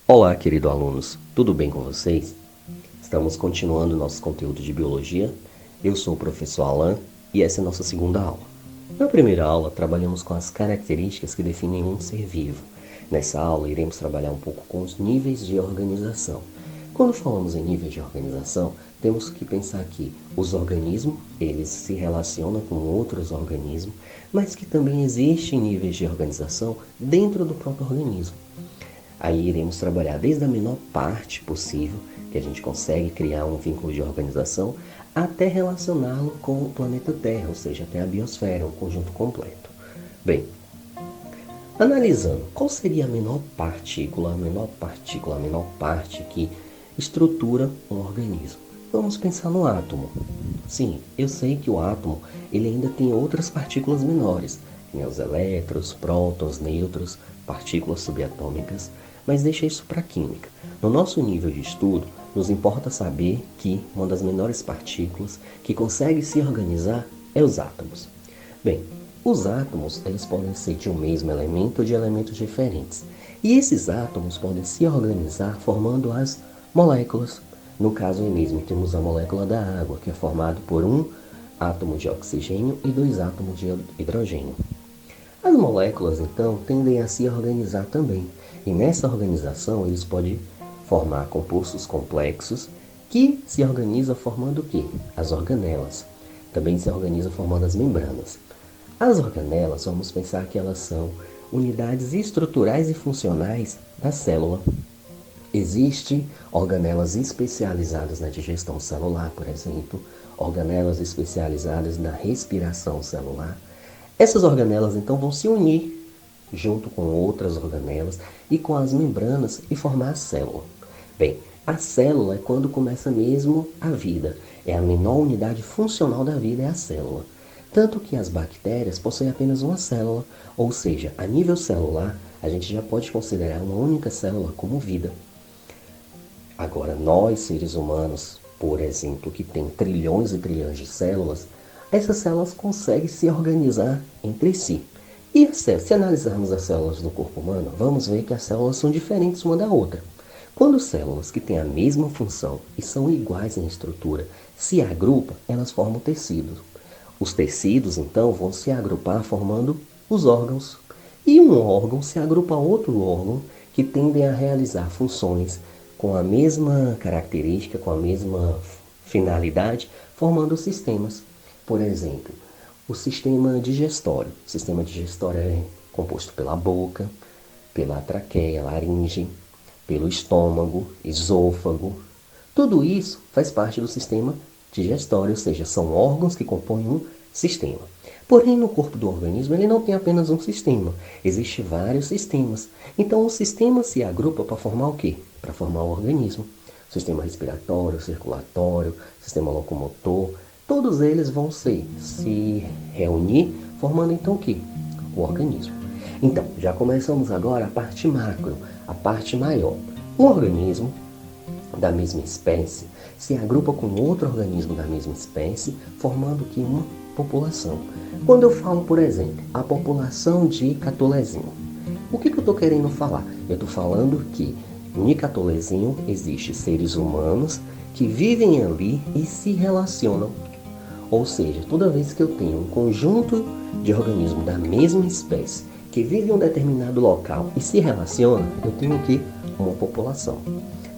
Olá, queridos alunos, tudo bem com vocês? Estamos continuando nosso conteúdo de biologia. Eu sou o professor Alan e essa é a nossa segunda aula. Na primeira aula, trabalhamos com as características que definem um ser vivo. Nessa aula, iremos trabalhar um pouco com os níveis de organização. Quando falamos em níveis de organização, temos que pensar que os organismos, eles se relacionam com outros organismos, mas que também existem níveis de organização dentro do próprio organismo. Aí iremos trabalhar desde a menor parte possível, que a gente consegue criar um vínculo de organização, até relacioná-lo com o planeta Terra, ou seja, até a biosfera, um conjunto completo. Bem, analisando qual seria a menor partícula, a menor parte que estrutura um organismo. Vamos pensar no átomo. Sim, eu sei que o átomo ele ainda tem outras partículas menores, tem os elétrons, prótons, nêutrons, partículas subatômicas, mas deixa isso para a química. No nosso nível de estudo, nos importa saber que uma das menores partículas que consegue se organizar é os átomos. Bem, os átomos eles podem ser de um mesmo elemento ou de elementos diferentes. E esses átomos podem se organizar formando as moléculas. No caso aí mesmo, temos a molécula da água, que é formada por um átomo de oxigênio e dois átomos de hidrogênio. As moléculas, então, tendem a se organizar também. E nessa organização, eles podem formar compostos complexos que se organizam formando o quê? As organelas. Também se organizam formando as membranas. As organelas, vamos pensar que elas são unidades estruturais e funcionais da célula. Existem organelas especializadas na digestão celular, por exemplo, organelas especializadas na respiração celular. Essas organelas então vão se unir junto com outras organelas e com as membranas e formar a célula. Bem, a célula é quando começa mesmo a vida. É a menor unidade funcional da vida, é a célula. Tanto que as bactérias possuem apenas uma célula, ou seja, a nível celular, a gente já pode considerar uma única célula como vida. Agora, nós, seres humanos, por exemplo, que tem trilhões e trilhões de células, essas células conseguem se organizar entre si. E se analisarmos as células do corpo humano, vamos ver que as células são diferentes uma da outra. Quando células que têm a mesma função e são iguais em estrutura se agrupam, elas formam tecidos. Os tecidos, então, vão se agrupar formando os órgãos. E um órgão se agrupa a outro órgão que tendem a realizar funções com a mesma característica, com a mesma finalidade, formando sistemas. Por exemplo, o sistema digestório. O sistema digestório é composto pela boca, pela traqueia, laringe, pelo estômago, esôfago. Tudo isso faz parte do sistema digestório, ou seja, são órgãos que compõem um sistema. Porém, no corpo do organismo, ele não tem apenas um sistema, existem vários sistemas. Então, o sistema se agrupa para formar o quê? Para formar o organismo. Sistema respiratório, circulatório, sistema locomotor, todos eles vão se reunir, formando então o quê? O organismo. Então, já começamos agora a parte macro, a parte maior. Um organismo da mesma espécie se agrupa com outro organismo da mesma espécie, formando que uma população. Quando eu falo, por exemplo, a população de Catolezinho, o que eu estou querendo falar? Eu estou falando que em Catolezinho existem seres humanos que vivem ali e se relacionam. Ou seja, toda vez que eu tenho um conjunto de organismos da mesma espécie que vive em um determinado local e se relaciona, eu tenho aqui uma população.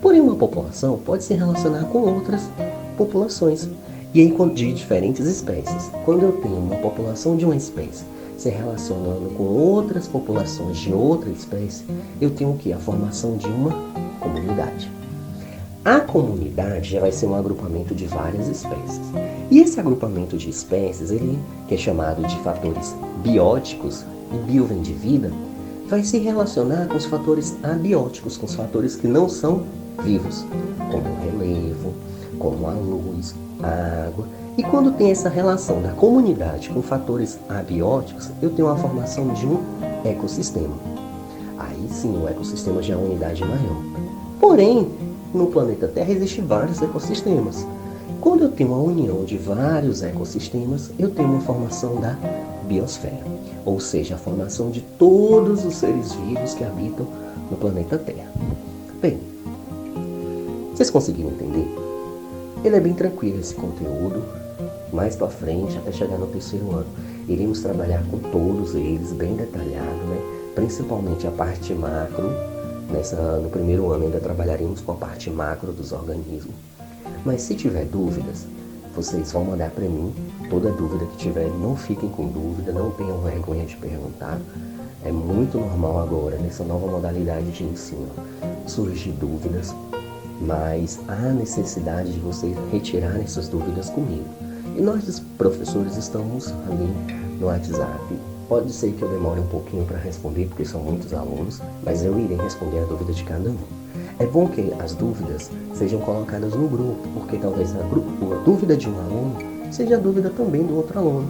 Porém, uma população pode se relacionar com outras populações, e aí de diferentes espécies. Quando eu tenho uma população de uma espécie se relacionando com outras populações de outra espécie, eu tenho o quê? A formação de uma comunidade. A comunidade já vai ser um agrupamento de várias espécies. E esse agrupamento de espécies, ele, que é chamado de fatores bióticos, e bio vem de vida, vai se relacionar com os fatores abióticos, com os fatores que não são vivos, como o relevo, como a luz, a água. E quando tem essa relação da comunidade com fatores abióticos, eu tenho a formação de um ecossistema. Aí sim, o ecossistema já é uma unidade maior. Porém, no planeta Terra existem vários ecossistemas. Quando eu tenho a união de vários ecossistemas, eu tenho uma formação da biosfera, ou seja, a formação de todos os seres vivos que habitam no planeta Terra. Bem, vocês conseguiram entender? Ele é bem tranquilo esse conteúdo. Mais para frente, até chegar no terceiro ano, iremos trabalhar com todos eles bem detalhado, né? Principalmente a parte macro. No primeiro ano ainda trabalharemos com a parte macro dos organismos. Mas se tiver dúvidas, vocês vão mandar para mim. Toda dúvida que tiver, não fiquem com dúvida, não tenham vergonha de perguntar. É muito normal agora, nessa nova modalidade de ensino, surgir dúvidas, mas há necessidade de vocês retirarem essas dúvidas comigo. E nós, professores, estamos ali no WhatsApp. Pode ser que eu demore um pouquinho para responder, porque são muitos alunos, mas eu irei responder a dúvida de cada um. É bom que as dúvidas sejam colocadas no grupo, porque talvez a dúvida de um aluno seja a dúvida também do outro aluno.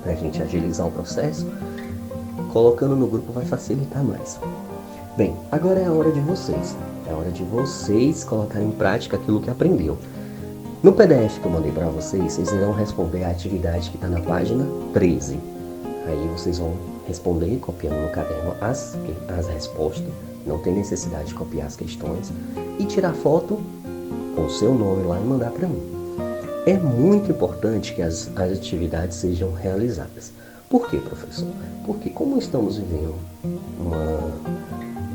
Para a gente agilizar o processo, colocando no grupo vai facilitar mais. Bem, agora é a hora de vocês. É a hora de vocês colocarem em prática aquilo que aprendeu. No PDF que eu mandei para vocês, vocês irão responder a atividade que está na página 13. Aí vocês vão responder, copiando no caderno as respostas. Não tem necessidade de copiar as questões. E tirar foto com o seu nome lá e mandar para mim. É muito importante que as atividades sejam realizadas. Por quê, professor? Porque como estamos vivendo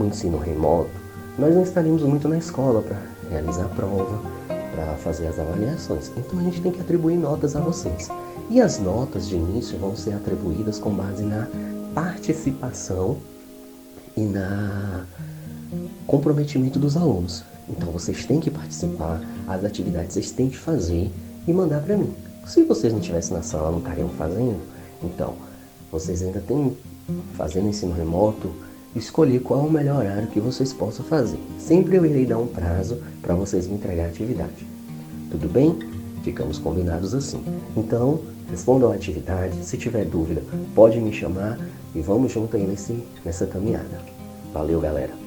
um ensino remoto, nós não estaremos muito na escola para realizar a prova, para fazer as avaliações. Então a gente tem que atribuir notas a vocês. E as notas de início vão ser atribuídas com base na participação e na comprometimento dos alunos. Então vocês têm que participar, as atividades vocês têm que fazer e mandar para mim. Se vocês não estivessem na sala, não estariam fazendo, então vocês ainda têm, fazendo ensino remoto, escolher qual é o melhor horário que vocês possam fazer. Sempre eu irei dar um prazo para vocês me entregar a atividade. Tudo bem? Ficamos combinados assim. Então, respondam a atividade. Se tiver dúvida, pode me chamar e vamos junto aí nessa caminhada. Valeu, galera!